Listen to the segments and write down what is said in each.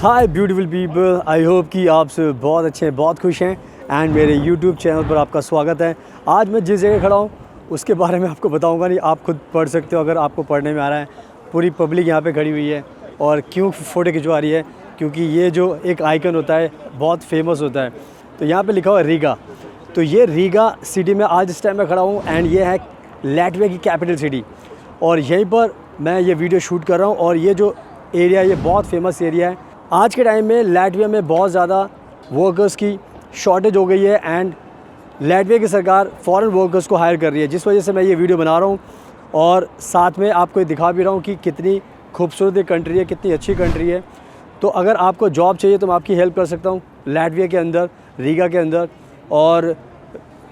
Hi beautiful people, I hope कि आप सब बहुत अच्छे हैं, बहुत खुश हैं एंड मेरे यूट्यूब चैनल पर आपका स्वागत है। आज मैं जिस जगह खड़ा हूँ उसके बारे में आपको बताऊँगा नहीं, आप खुद पढ़ सकते हो अगर आपको पढ़ने में आ रहा है। पूरी पब्लिक यहाँ पे खड़ी हुई है और क्यों फ़ोटो खिंचवा रही है, क्योंकि ये जो एक आइकन होता है बहुत फेमस होता है। तो यहाँ पर लिखा हुआ है रीगा। तो ये रीगा सिटी में आज इस टाइम में खड़ा हूँ एंड ये है लैटविया की कैपिटल सिटी और यहीं पर मैं ये वीडियो शूट कर रहा हूँ। और ये जो एरिया ये बहुत फेमस एरिया है। आज के टाइम में लैटविया में बहुत ज़्यादा वर्कर्स की शॉर्टेज हो गई है एंड लैटविया की सरकार फॉरेन वर्कर्स को हायर कर रही है, जिस वजह से मैं ये वीडियो बना रहा हूँ और साथ में आपको ये दिखा भी रहा हूँ कि कितनी खूबसूरत ये कंट्री है, कितनी अच्छी कंट्री है। तो अगर आपको जॉब चाहिए तो मैं आपकी हेल्प कर सकता हूँ लैटविया के अंदर, रीगा के अंदर। और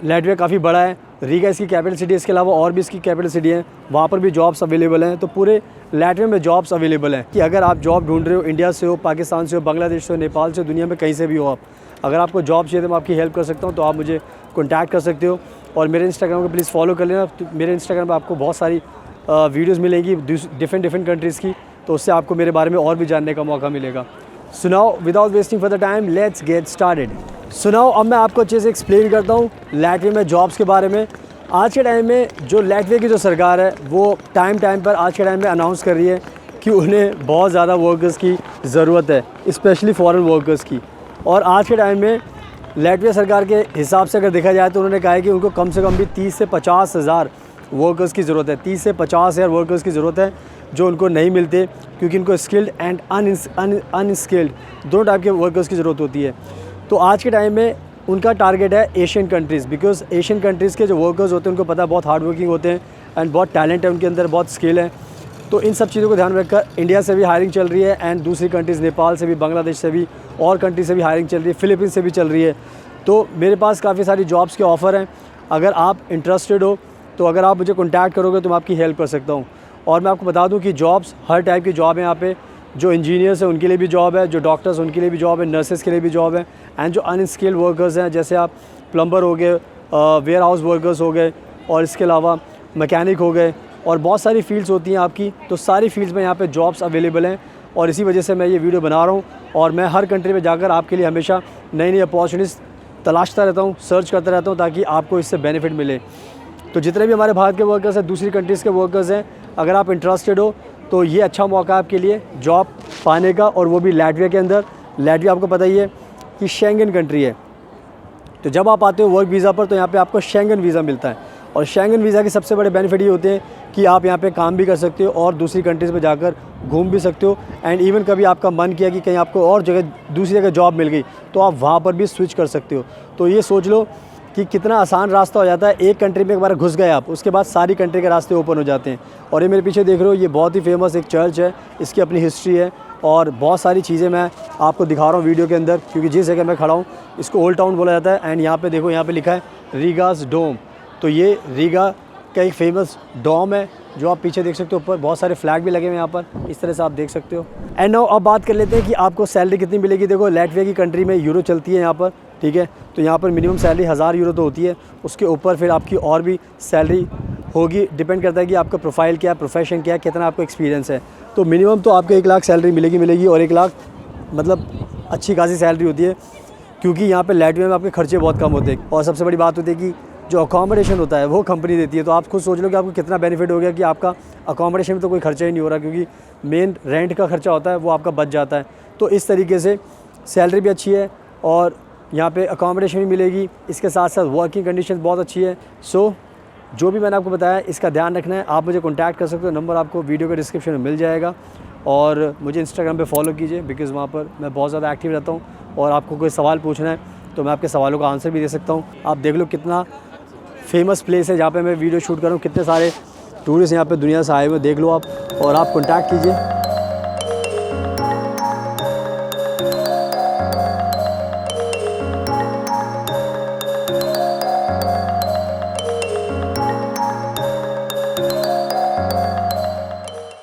लैटविया काफ़ी बड़ा है, रीगा इसकी कैपिटल सिटी है, इसके अलावा और भी इसकी कैपिटल सिटी हैं, वहाँ पर भी जॉब्स अवेलेबल हैं। तो पूरे लैटविया में जॉब्स अवेलेबल हैं कि अगर आप जॉब ढूंढ रहे हो, इंडिया से हो, पाकिस्तान से हो, बांग्लादेश से हो, नेपाल से, दुनिया में कहीं से भी हो आप, अगर आपको जॉब चाहिए तो मैं आपकी हेल्प कर सकता हूँ। तो आप मुझे कॉन्टैक्ट कर सकते हो और मेरे इंस्टाग्राम को प्लीज़ फॉलो कर लेना। तो मेरे इंस्टाग्राम पर आपको बहुत सारी वीडियोज़ मिलेंगी डिफरेंट कंट्रीज़ की, तो उससे आपको मेरे बारे में और भी जानने का मौका मिलेगा। सुनाओ, without wasting for the time let's get started. सुनाओ, अब मैं आपको अच्छे से एक्सप्लेन करता हूँ लैटविया में जॉब्स के बारे में। आज के टाइम में जो लैटविया की जो सरकार है वो टाइम पर आज के टाइम में अनाउंस कर रही है कि उन्हें बहुत ज़्यादा वर्कर्स की ज़रूरत है, स्पेशली फॉरेन वर्कर्स की। और आज के टाइम में लैटविया सरकार के हिसाब से अगर देखा जाए तो उन्होंने कहा है कि उनको कम से कम भी 30 से 50 हज़ार वर्कर्स की ज़रूरत है। 30 से 50 हज़ार वर्कर्स की ज़रूरत है जो उनको नहीं मिलते, क्योंकि इनको स्किल्ड एंड अनस्किल्ड दोनों टाइप के वर्कर्स की ज़रूरत होती है। तो आज के टाइम में उनका टारगेट है Asian countries, because Asian countries के जो वर्कर्स होते हैं उनको पता है बहुत हार्ड वर्किंग होते हैं एंड बहुत टैलेंट है उनके अंदर, बहुत स्किल है। तो इन सब चीज़ों को ध्यान रखकर इंडिया से भी हायरिंग चल रही है एंड दूसरी कंट्रीज़ नेपाल से भी, बांग्लादेश से भी और कंट्री से भी हायरिंग चल रही है, फिलीपींस से भी चल रही है। तो मेरे पास काफ़ी सारी जॉब्स के ऑफ़र हैं। अगर आप इंटरेस्टेड हो तो अगर आप मुझे कॉन्टैक्ट करोगे तो मैं आपकी हेल्प कर सकता हूँ। और मैं आपको बता दूँ कि जॉब्स हर टाइप की जॉब है यहाँ पे। जो इंजीनियर्स हैं उनके लिए भी जॉब है, जो डॉक्टर्स उनके लिए भी जॉब है, नर्सेस के लिए भी जॉब है एंड जो अनस्किल्ड वर्कर्स हैं जैसे आप प्लम्बर हो गए, वेयर हाउस वर्कर्स हो गए और इसके अलावा मैकेनिक हो गए और बहुत सारी फील्ड्स होती हैं आपकी। तो सारी फील्ड्स में यहाँ पे जॉब्स अवेलेबल हैं और इसी वजह से मैं ये वीडियो बना रहा हूँ। और मैं हर कंट्री में जाकर आपके लिए हमेशा नई नई अपॉर्चुनिटीज़ तलाशता रहता हूँ, सर्च करता रहता हूँ ताकि आपको इससे बेनिफिट मिले। तो जितने भी हमारे भारत के वर्कर्स हैं, दूसरी कंट्रीज़ के वर्कर्स हैं, अगर आप इंटरेस्टेड हो तो ये अच्छा मौका है आपके लिए जॉब पाने का, और वो भी लैटविया के अंदर। लैटविया आपको पता ही है कि शेंगन कंट्री है। तो जब आप आते हो वर्क वीज़ा पर तो यहाँ पे आपको शेंगन वीज़ा मिलता है और शेंगन वीज़ा के सबसे बड़े बेनिफिट ये होते हैं कि आप यहाँ पे काम भी कर सकते हो और दूसरी कंट्रीज़ में जाकर घूम भी सकते हो। एंड इवन कभी आपका मन किया कि कहीं आपको और जगह दूसरी जगह जॉब मिल गई तो आप वहाँ पर भी स्विच कर सकते हो। तो ये सोच लो कि कितना आसान रास्ता हो जाता है। एक कंट्री में एक बार घुस गए आप, उसके बाद सारी कंट्री के रास्ते ओपन हो जाते हैं। और ये मेरे पीछे देख रहे हो, ये बहुत ही फेमस एक चर्च है, इसकी अपनी हिस्ट्री है और बहुत सारी चीज़ें मैं आपको दिखा रहा हूँ वीडियो के अंदर, क्योंकि जिस जगह मैं खड़ा हूँ इसको ओल्ड टाउन बोला जाता है। एंड यहाँ पे देखो, यहाँ पे लिखा है रीगास डोम। तो ये रीगा का एक फेमस डोम है जो आप पीछे देख सकते हो। ऊपर बहुत सारे फ्लैग भी लगे हुए हैं यहाँ पर, इस तरह से आप देख सकते हो। एंड नाउ अब बात कर लेते हैं कि आपको सैलरी कितनी मिलेगी। देखो, लैटविया की कंट्री में यूरो चलती है यहाँ पर, ठीक है। तो यहाँ पर मिनिमम सैलरी 1000 यूरो तो होती है, उसके ऊपर फिर आपकी और भी सैलरी होगी। डिपेंड करता है कि आपका प्रोफाइल क्या है, प्रोफेशन क्या है, कितना आपको एक्सपीरियंस है। तो मिनिमम तो आपको 1 लाख सैलरी मिलेगी और 1 लाख मतलब अच्छी खासी सैलरी होती है, क्योंकि यहाँ पे लैटविया में आपके खर्चे बहुत कम होते हैं। और सबसे बड़ी बात होती है कि जो अकोमोडेशन होता है वो कंपनी देती है। तो आप खुद सोच लो कि आपको कितना बेनिफिट हो गया कि आपका अकोमोडेशन में तो कोई खर्चा ही नहीं हो रहा, क्योंकि मेन रेंट का खर्चा होता है वो आपका बच जाता है। तो इस तरीके से सैलरी भी अच्छी है और यहाँ पे अकोमोडेशन भी मिलेगी, इसके साथ साथ वर्किंग कंडीशन बहुत अच्छी है। सो जो भी मैंने आपको बताया इसका ध्यान रखना है। आप मुझे कॉन्टैक्ट कर सकते हो, नंबर आपको वीडियो के डिस्क्रिप्शन में मिल जाएगा। और मुझे इंस्टाग्राम पे फॉलो कीजिए, बिकॉज़ वहाँ पर मैं बहुत ज़्यादा एक्टिव रहता हूँ। और आपको कोई सवाल पूछना है तो मैं आपके सवालों का आंसर भी दे सकता हूँ। आप देख लो कितना फेमस प्लेस है जहाँ पे मैं वीडियो शूट कर रहा हूँ, कितने सारे टूरिस्ट यहाँ पे दुनिया से आए हुए, देख लो आप। और आप कॉन्टैक्ट कीजिए।